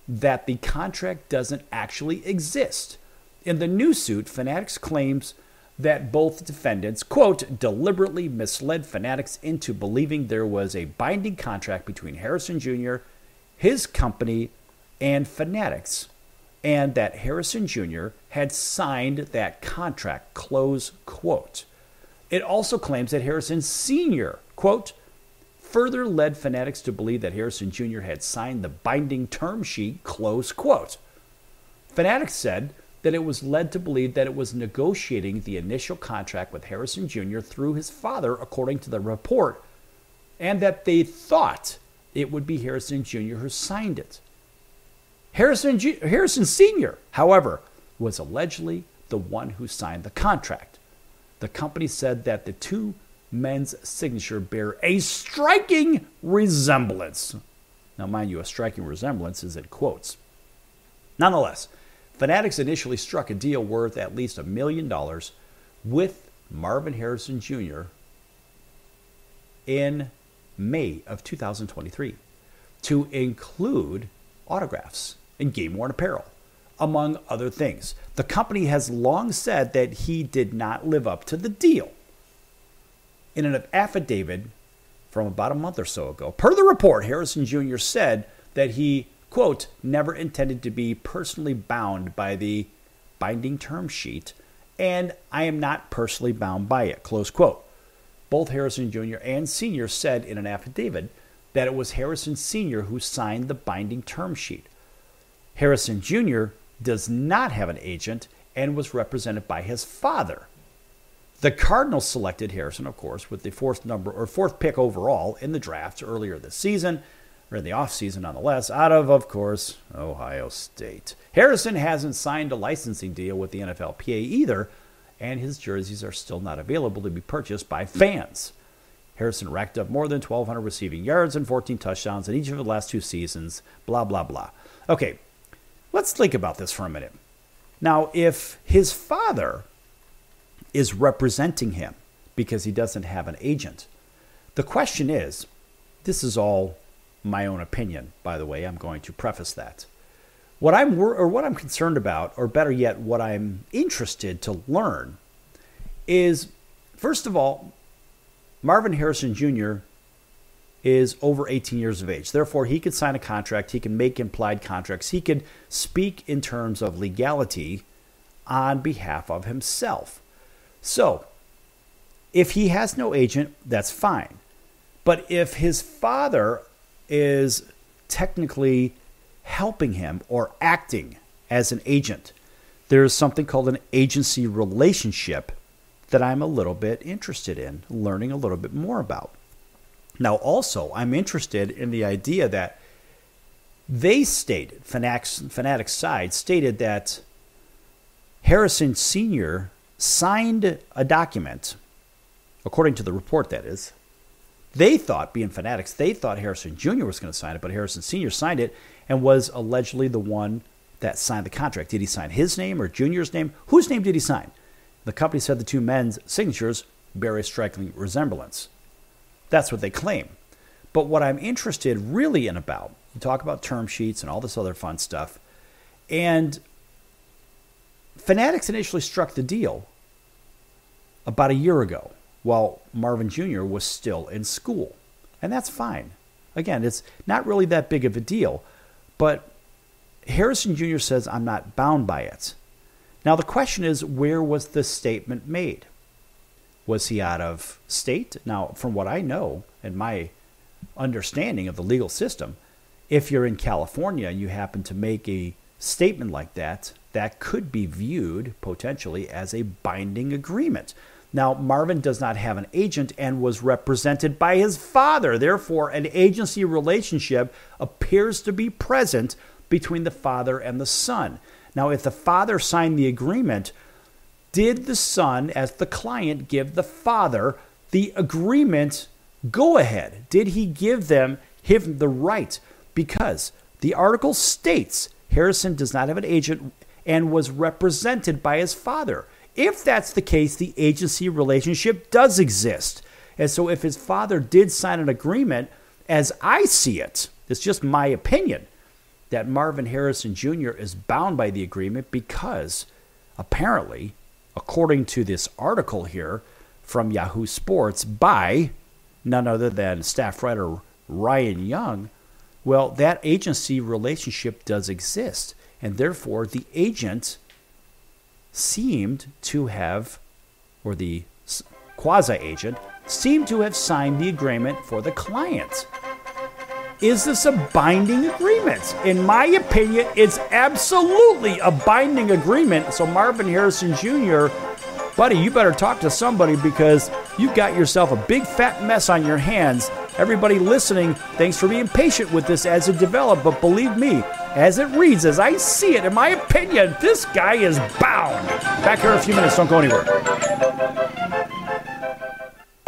that the contract doesn't actually exist. In the new suit, Fanatics claims that both defendants, quote, deliberately misled Fanatics into believing there was a binding contract between Harrison Jr., his company, and Fanatics, and that Harrison Jr. had signed that contract, close quote. It also claims that Harrison Sr., quote, further led Fanatics to believe that Harrison Jr. had signed the binding term sheet, close quote. Fanatics said that it was led to believe that it was negotiating the initial contract with Harrison Jr. through his father, according to the report, and that they thought it would be Harrison Jr. who signed it. Harrison Sr., however, was allegedly the one who signed the contract. The company said that the two men's signature bear a striking resemblance. Now, mind you, a striking resemblance is in quotes. Nonetheless, Fanatics initially struck a deal worth at least $1 million with Marvin Harrison Jr. in May of 2023 to include autographs and game-worn apparel, among other things. The company has long said that he did not live up to the deal. In an affidavit from about a month or so ago, per the report, Harrison Jr. said that he, quote, never intended to be personally bound by the binding term sheet, and I am not personally bound by it, close quote. Both Harrison Jr. and Sr. said in an affidavit that it was Harrison Sr. who signed the binding term sheet. Harrison Jr. does not have an agent and was represented by his father. The Cardinals selected Harrison, of course, with the fourth pick overall in the draft earlier this season, or in the offseason nonetheless, out of course, Ohio State. Harrison hasn't signed a licensing deal with the NFLPA either, and his jerseys are still not available to be purchased by fans. Harrison racked up more than 1,200 receiving yards and 14 touchdowns in each of the last 2 seasons, blah, blah, blah. Okay, let's think about this for a minute. Now, if his father is representing him because he doesn't have an agent, the question is, this is all my own opinion, by the way, I'm going to preface that. What I'm concerned about, or better yet, what I'm interested to learn is, first of all, Marvin Harrison Jr. is over 18 years of age. Therefore, he could sign a contract. He can make implied contracts. He could speak in terms of legality on behalf of himself. So, if he has no agent, that's fine. But if his father is technically helping him or acting as an agent, there's something called an agency relationship that I'm a little bit interested in learning a little bit more about. Now, also, I'm interested in the idea that they stated, Fanatics side stated that Harrison Sr. signed a document, according to the report that is. They thought, being Fanatics, they thought Harrison Jr. was going to sign it, but Harrison Sr. signed it and was allegedly the one that signed the contract. Did he sign his name or Junior's name? Whose name did he sign? The company said the two men's signatures bear a striking resemblance. That's what they claim. But what I'm interested really in about, you talk about term sheets and all this other fun stuff, and Fanatics initially struck the deal about a year ago while Marvin Jr. was still in school. And that's fine. Again, it's not really that big of a deal, but Harrison Jr. says, I'm not bound by it. Now, the question is, where was the statement made? Was he out of state? Now, from what I know and my understanding of the legal system, if you're in California and you happen to make a statement like that, that could be viewed potentially as a binding agreement. Now, Marvin does not have an agent and was represented by his father. Therefore, an agency relationship appears to be present between the father and the son. Now, if the father signed the agreement, did the son, as the client, give the father the agreement go ahead? Did he give him the right? Because The article states Harrison does not have an agent and was represented by his father. If that's the case, the agency relationship does exist. And so if his father did sign an agreement, as I see it, it's just my opinion, that Marvin Harrison Jr. is bound by the agreement because apparently, according to this article here from Yahoo Sports by none other than staff writer Ryan Young, well, that agency relationship does exist. And therefore, the agent seemed to have, or the quasi-agent, seemed to have signed the agreement for the client. Is this a binding agreement? In my opinion, it's absolutely a binding agreement. So Marvin Harrison Jr., buddy, you better talk to somebody because you've got yourself a big fat mess on your hands. Everybody listening, thanks for being patient with this as it developed, but believe me, as it reads, as I see it, in my opinion, this guy is bound. Back here in a few minutes. Don't go anywhere.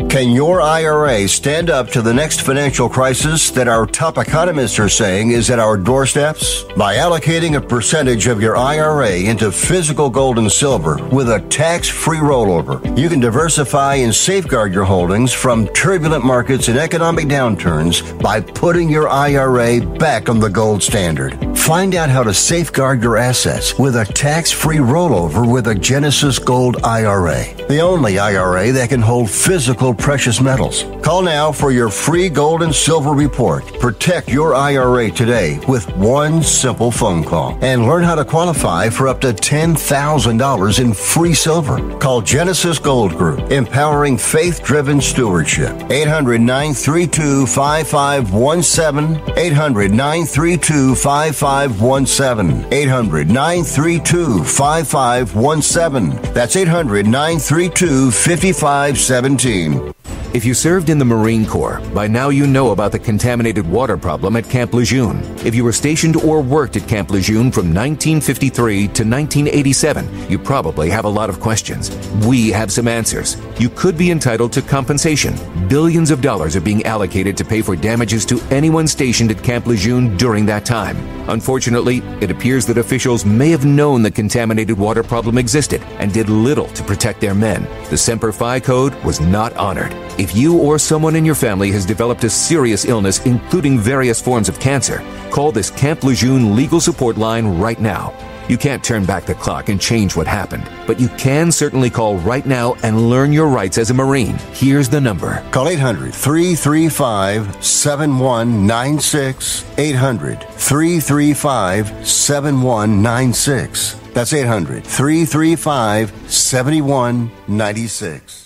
Can your IRA stand up to the next financial crisis that our top economists are saying is at our doorsteps? By allocating a percentage of your IRA into physical gold and silver with a tax-free rollover, you can diversify and safeguard your holdings from turbulent markets and economic downturns by putting your IRA back on the gold standard. Find out how to safeguard your assets with a tax-free rollover with a Genesis Gold IRA, the only IRA that can hold physical precious metals. Call now for your free gold and silver report. Protect your IRA today with one simple phone call and learn how to qualify for up to $10,000 in free silver. Call Genesis Gold Group, empowering faith-driven stewardship. 800-932-5517. 800-932-5517. 800-932-5517. That's 800-932-5517.
If you served in the Marine Corps, by now you know about the contaminated water problem at Camp Lejeune. If you were stationed or worked at Camp Lejeune from 1953 to 1987, you probably have a lot of questions. We have some answers. You could be entitled to compensation. Billions of dollars are being allocated to pay for damages to anyone stationed at Camp Lejeune during that time. Unfortunately, it appears that officials may have known the contaminated water problem existed and did little to protect their men. The Semper Fi Code was not honored. If you or someone in your family has developed a serious illness, including various forms of cancer, call this Camp Lejeune legal support line right now. You can't turn back the clock and change what happened, but you can certainly call right now and learn your rights as a Marine. Here's the number.
Call 800-335-7196. 800-335-7196. That's 800-335-7196.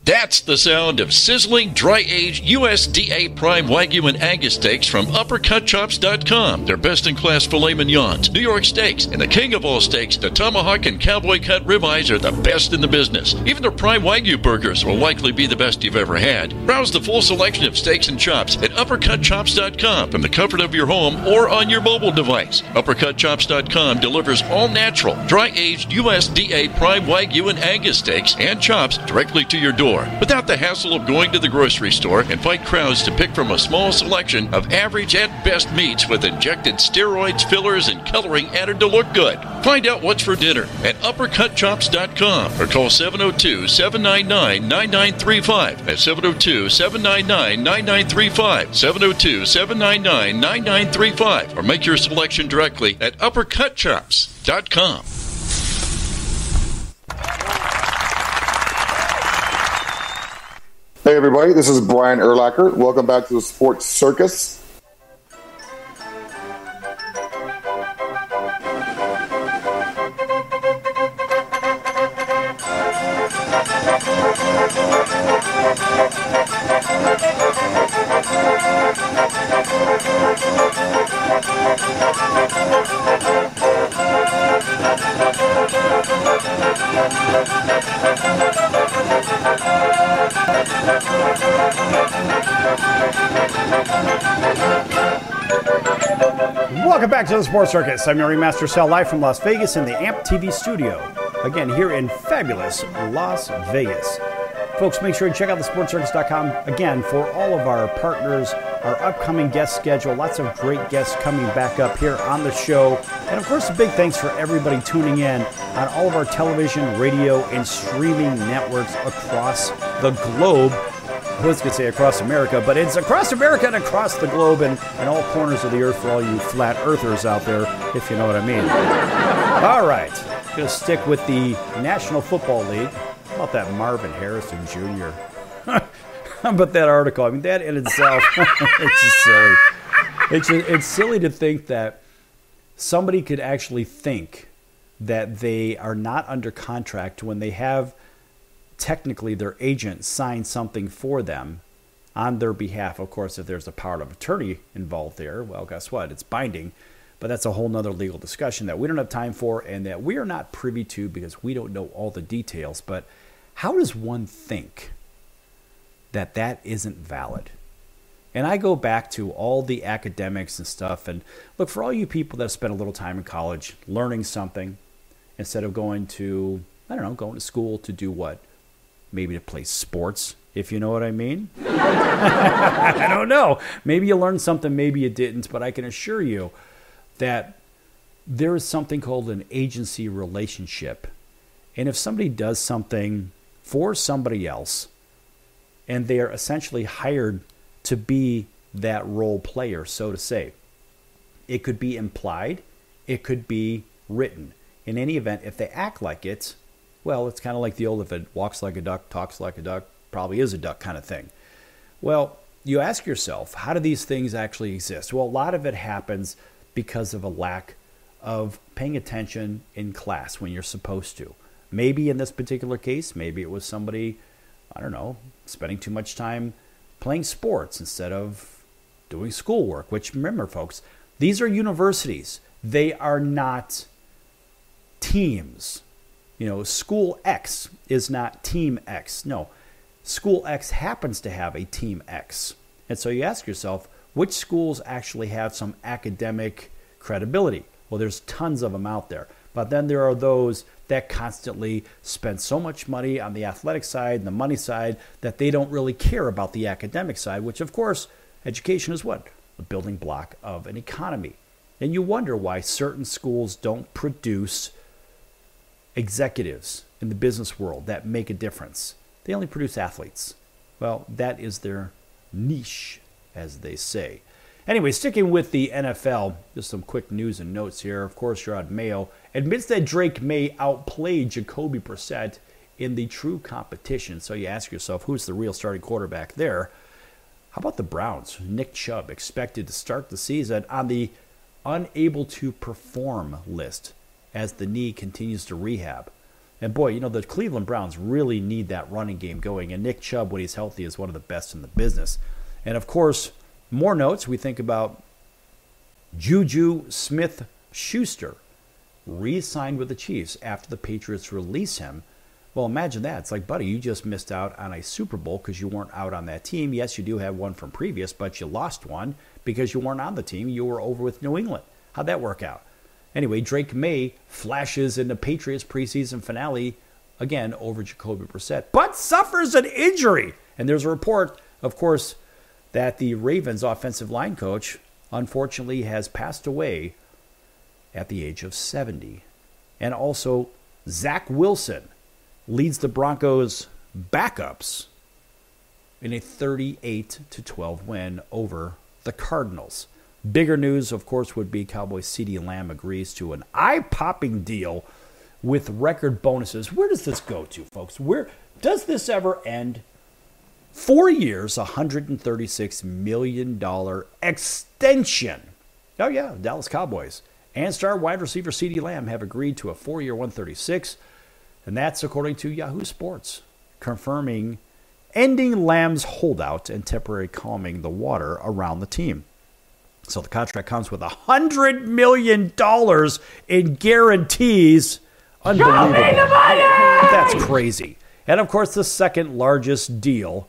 That's the sound of sizzling, dry-aged USDA Prime Wagyu and Angus steaks from UpperCutChops.com. Their best-in-class filet mignons, New York steaks, and the king of all steaks, the tomahawk and cowboy cut ribeyes are the best in the business. Even their Prime Wagyu burgers will likely be the best you've ever had. Browse the full selection of steaks and chops at UpperCutChops.com from the comfort of your home or on your mobile device. UpperCutChops.com delivers all-natural, dry-aged USDA Prime Wagyu and Angus steaks and chops directly to your door, without the hassle of going to the grocery store and fight crowds to pick from a small selection of average at best meats with injected steroids, fillers, and coloring added to look good. Find out what's for dinner at UpperCutChops.com or call 702-799-9935. That's 702-799-9935. 702-799-9935. Or make your selection directly at UpperCutChops.com.
Hey everybody, this is Brian Urlacher. Welcome back to the Sports Circus.
Welcome back to the Sports Circus. I'm your Ringmaster Sal, live from Las Vegas in the AMP TV studio. Again, here in fabulous Las Vegas.
Folks, make sure you check out thesportscircus.com again for all of our partners, our upcoming guest schedule. Lots of great guests coming back up here on the show. And of course, a big thanks for everybody tuning in on all of our television, radio, and streaming networks across the globe. I was going to say across America, but it's across America and across the globe and all corners of the earth for all you flat earthers out there, if you know what I mean. All right, going to stick with the National Football League. How about that Marvin Harrison Jr.? How about that article? I mean, that in itself, it's just silly. It's silly to think that somebody could actually think that they are not under contract when they have technically their agent sign something for them on their behalf. Of course, if there's a power of attorney involved there, well, guess what? It's binding. But that's a whole nother legal discussion that we don't have time for and that we are not privy to because we don't know all the details. But how does one think that that isn't valid? And I go back to all the academics and stuff. And look, for all you people that have spent a little time in college learning something instead of going to, going to school to do what? Maybe to play sports, if you know what I mean. I don't know. Maybe you learned something, maybe you didn't. But I can assure you that there is something called an agency relationship. And if somebody does something for somebody else and they are essentially hired to be that role player, so to say, it could be implied, it could be written. In any event, if they act like it, well, it's kind of like the old if it walks like a duck, talks like a duck, probably is a duck kind of thing. Well, you ask yourself, how do these things actually exist? Well, a lot of it happens because of a lack of paying attention in class when you're supposed to. Maybe in this particular case, maybe it was somebody, spending too much time playing sports instead of doing schoolwork, which remember, folks, these are universities. They are not teams. School X is not Team X. No, School X happens to have a Team X. And so you ask yourself, which schools actually have some academic credibility? Well, there's tons of them out there. But then there are those that constantly spend so much money on the athletic side and the money side that they don't really care about the academic side, which, of course, education is what? The building block of an economy. And you wonder why certain schools don't produce executives in the business world that make a difference. They only produce athletes. Well, that is their niche, as they say. Anyway, sticking with the NFL, just some quick news and notes here. Of course, Gerard Mayo admits that Drake May outplayed Jacoby Brissett in the true competition. So you ask yourself, who's the real starting quarterback there? How about the Browns? Nick Chubb expected to start the season on the unable to perform list as the knee continues to rehab. And boy, the Cleveland Browns really need that running game going. And Nick Chubb, when he's healthy, is one of the best in the business. And of course, more notes, we think about Juju Smith-Schuster re-signed with the Chiefs after the Patriots release him. Well, imagine that. It's like, buddy, you just missed out on a Super Bowl because you weren't out on that team. Yes, you do have one from previous, but you lost one because you weren't on the team. You were over with New England. How'd that work out? Anyway, Drake May flashes in the Patriots preseason finale, again, over Jacoby Brissett, but suffers an injury. And there's a report, of course, that the Ravens offensive line coach, unfortunately, has passed away at the age of 70. And also, Zach Wilson leads the Broncos' backups in a 38-12 win over the Cardinals. Bigger news, of course, would be Cowboys' CeeDee Lamb agrees to an eye-popping deal with record bonuses. Where does this go to, folks? Where does this ever end? 4 years, $136 million extension. Oh, yeah, Dallas Cowboys. And star wide receiver CeeDee Lamb have agreed to a 4-year $136, and that's according to Yahoo Sports, confirming ending Lamb's holdout and temporarily calming the water around the team. So the contract comes with $100 million in guarantees. Unbelievable. Show me the money! That's crazy. And, of course, the second largest deal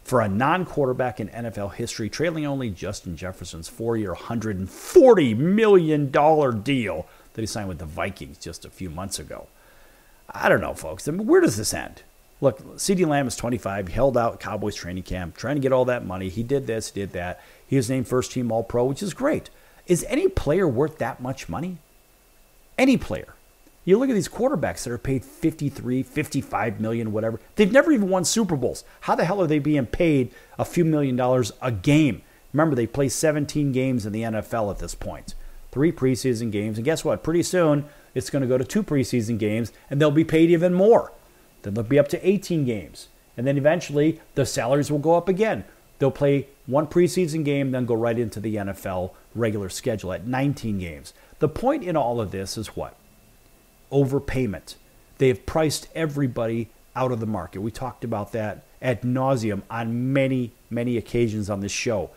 for a non-quarterback in NFL history, trailing only Justin Jefferson's 4-year, $140 million deal that he signed with the Vikings just a few months ago. I don't know, folks. I mean, where does this end? Look, CeeDee Lamb is 25. He held out Cowboys training camp, trying to get all that money. He did this, did that. He was named first team All-Pro, which is great. Is any player worth that much money? Any player. You look at these quarterbacks that are paid $53, $55 million, whatever. They've never even won Super Bowls. How the hell are they being paid a few $1 million a game? Remember, they play 17 games in the NFL at this point. 3 preseason games. And guess what? Pretty soon, it's going to go to 2 preseason games, and they'll be paid even more. Then they'll be up to 18 games. And then eventually, the salaries will go up again. They'll play 1 preseason game, then go right into the NFL regular schedule at 19 games. The point in all of this is what? Overpayment. They have priced everybody out of the market. We talked about that ad nauseum on many, many occasions on this show.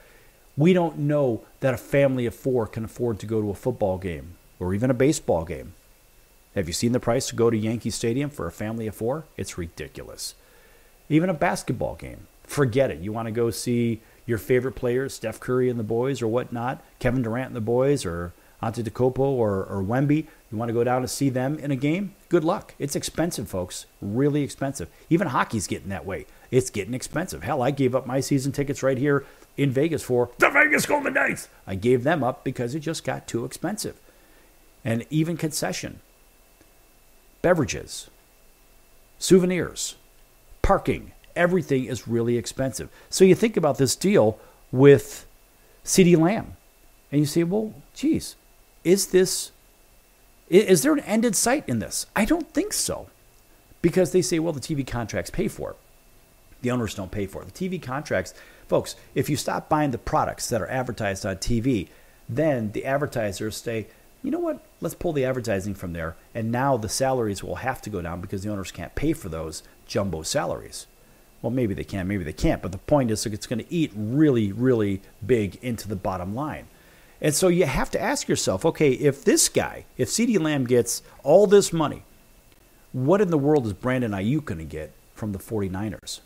We don't know that a family of 4 can afford to go to a football game or even a baseball game. Have you seen the price to go to Yankee Stadium for a family of 4? It's ridiculous. Even a basketball game. Forget it. You want to go see your favorite players, Steph Curry and the boys or whatnot, Kevin Durant and the boys, or Antetokounmpo or Wemby. You want to go down to see them in a game? Good luck. It's expensive, folks. Really expensive. Even hockey's getting that way. It's getting expensive. Hell, I gave up my season tickets right here in Vegas for the Vegas Golden Knights. I gave them up because it just got too expensive. And even concession, beverages, souvenirs, parking, everything is really expensive. So you think about this deal with CeeDee Lamb, and you say, well, geez, is there an end in sight in this? I don't think so. Because they say, well, the TV contracts pay for it. The owners don't pay for it. The TV contracts, folks, if you stop buying the products that are advertised on TV, then the advertisers say, you know what, let's pull the advertising from there. And now the salaries will have to go down because the owners can't pay for those jumbo salaries. Well, maybe they can, maybe they can't. But the point is, it's going to eat really, really big into the bottom line. And so you have to ask yourself, okay, if this guy, if CeeDee Lamb gets all this money, what in the world is Brandon Ayuk going to get from the 49ers?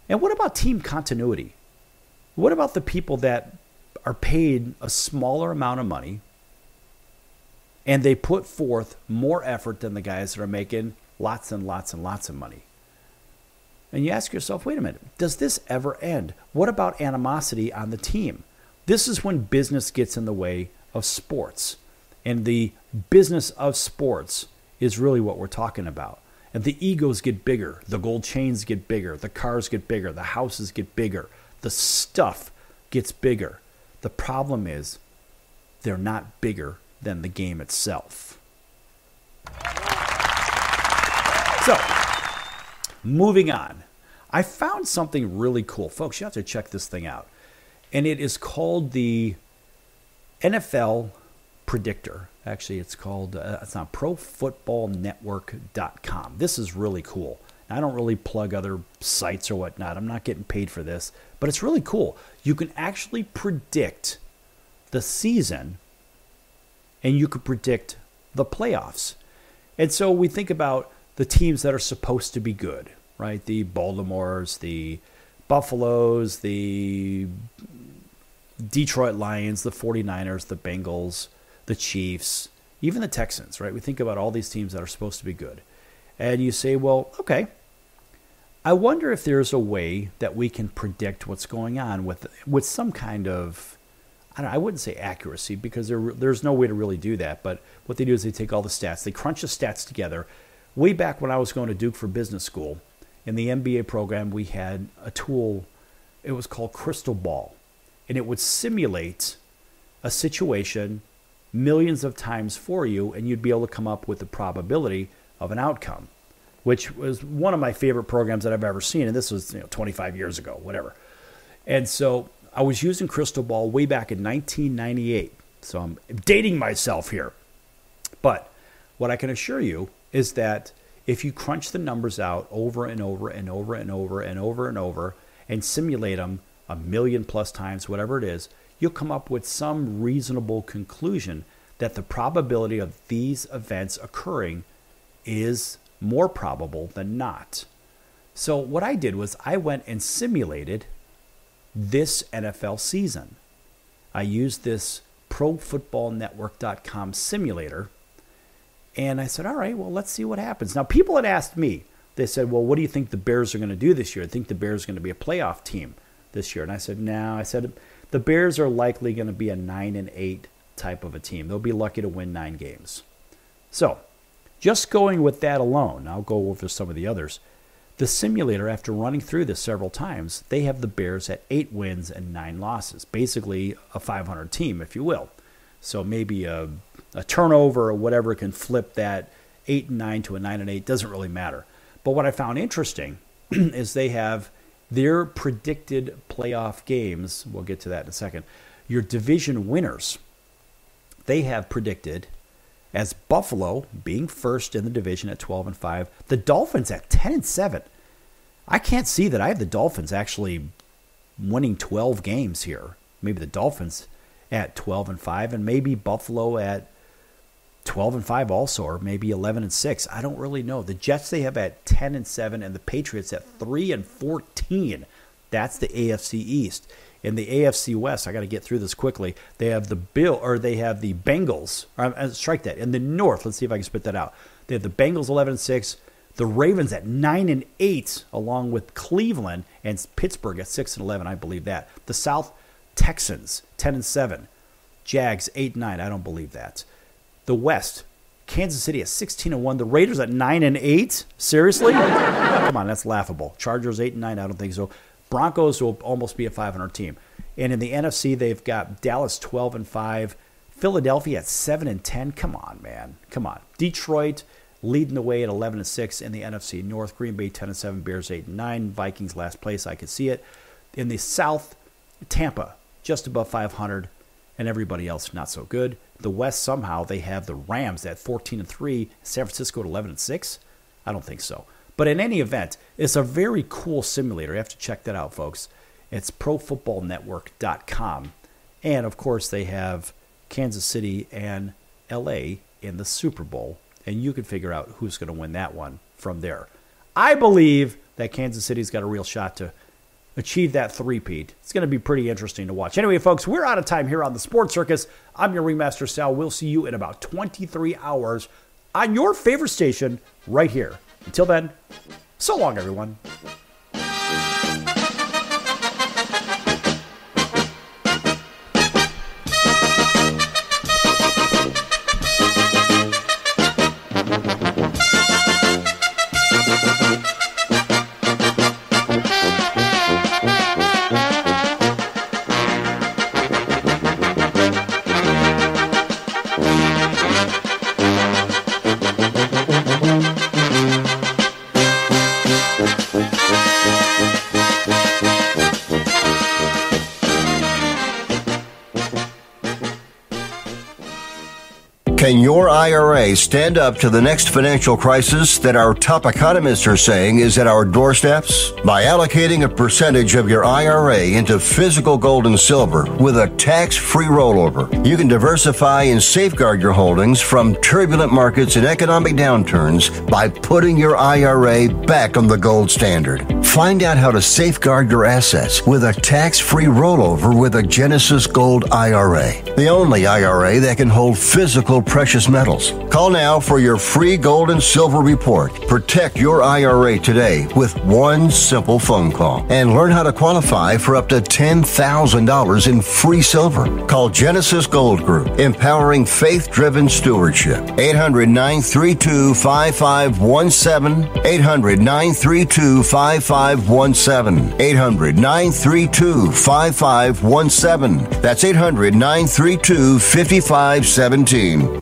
And what about team continuity? What about the people that are paid a smaller amount of money and they put forth more effort than the guys that are making lots and lots and lots of money? And you ask yourself, wait a minute, does this ever end? What about animosity on the team? This is when business gets in the way of sports. And the business of sports is really what we're talking about. And the egos get bigger. The gold chains get bigger. The cars get bigger. The houses get bigger. The stuff gets bigger. The problem is they're not bigger than the game itself. So, moving on. I found something really cool. Folks, you have to check this thing out. And it is called the NFL Predictor. Actually, it's called, it's on ProFootballNetwork.com. This is really cool. I don't really plug other sites or whatnot. I'm not getting paid for this. But it's really cool. You can actually predict the season, and you can predict the playoffs. And so we think about the teams that are supposed to be good, right? The Baltimores, the Buffaloes, the Detroit Lions, the 49ers, the Bengals, the Chiefs, even the Texans, right? We think about all these teams that are supposed to be good. And you say, well, okay, I wonder if there's a way that we can predict what's going on with some kind of, I wouldn't say accuracy because there's no way to really do that. But what they do is they take all the stats, they crunch the stats together. Way back when I was going to Duke for business school, in the MBA program, we had a tool, it was called Crystal Ball. And it would simulate a situation millions of times for you, and you'd be able to come up with the probability of an outcome, which was one of my favorite programs that I've ever seen. And this was 25 years ago, whatever. And so I was using Crystal Ball way back in 1998. So I'm dating myself here. But what I can assure you is that if you crunch the numbers out over and over and over and over and over and over and simulate them 1,000,000+ times, whatever it is, you'll come up with some reasonable conclusion that the probability of these events occurring is more probable than not. So what I did was I went and simulated this NFL season. I used this ProFootballNetwork.com simulator, and I said, all right, well, let's see what happens. Now, people had asked me, they said, well, what do you think the Bears are going to do this year? I think the Bears are going to be a playoff team this year. And I said, no. I said, the Bears are likely going to be a 9-8 type of a team. They'll be lucky to win 9 games. So, just going with that alone, I'll go over some of the others. The simulator, after running through this several times, they have the Bears at 8 wins and 9 losses. Basically, a 500 team, if you will. So maybe a turnover or whatever can flip that 8-9 to a 9-8. Doesn't really matter. But what I found interesting is they have their predicted playoff games. We'll get to that in a second. Your division winners, they have predicted as Buffalo being first in the division at 12-5, the Dolphins at 10-7. I can't see that I have the Dolphins actually winning 12 games here. Maybe the Dolphins at 12-5, and maybe Buffalo at 12-5 also, or maybe 11-6. I don't really know. The Jets they have at 10-7, and the Patriots at 3-14. That's the AFC East. In the AFC West, I got to get through this quickly. They have the Bengals. Strike that. In the North, let's see if I can spit that out. They have the Bengals 11-6, the Ravens at 9-8, along with Cleveland and Pittsburgh at 6-11. I believe that. The South Texans 10-7, Jags 8-9. I don't believe that. The West, Kansas City at 16-1, the Raiders at 9-8. Seriously? Come on, that's laughable. Chargers 8-9. I don't think so. Broncos will almost be a 500 team. And in the NFC, they've got Dallas 12-5, Philadelphia at 7-10. Come on, man. Come on. Detroit leading the way at 11-6 in the NFC North. Green Bay 10-7, Bears 8-9, Vikings last place. I could see it. In the South, Tampa just above 500, and everybody else not so good. The West, somehow they have the Rams at 14-3, San Francisco at 11-6. I don't think so. But in any event, it's a very cool simulator. You have to check that out, folks. It's profootballnetwork.com. And, of course, they have Kansas City and L.A. in the Super Bowl. And you can figure out who's going to win that one from there. I believe that Kansas City's got a real shot to achieve that three-peat. It's going to be pretty interesting to watch. Anyway, folks, we're out of time here on the Sports Circus. I'm your Ringmaster Sal. We'll see you in about 23 hours on your favorite station right here. Until then, so long, everyone.
Can your IRA stand up to the next financial crisis that our top economists are saying is at our doorsteps? By allocating a percentage of your IRA into physical gold and silver with a tax-free rollover, you can diversify and safeguard your holdings from turbulent markets and economic downturns by putting your IRA back on the gold standard. Find out how to safeguard your assets with a tax-free rollover with a Genesis Gold IRA, the only IRA that can hold physical precious metals. Call now for your free gold and silver report. Protect your IRA today with one simple phone call and learn how to qualify for up to $10,000 in free silver. Call Genesis Gold Group, empowering faith-driven stewardship. 800-932-5517. 800-932-5517. 800-932-5517. That's 800-932-5517.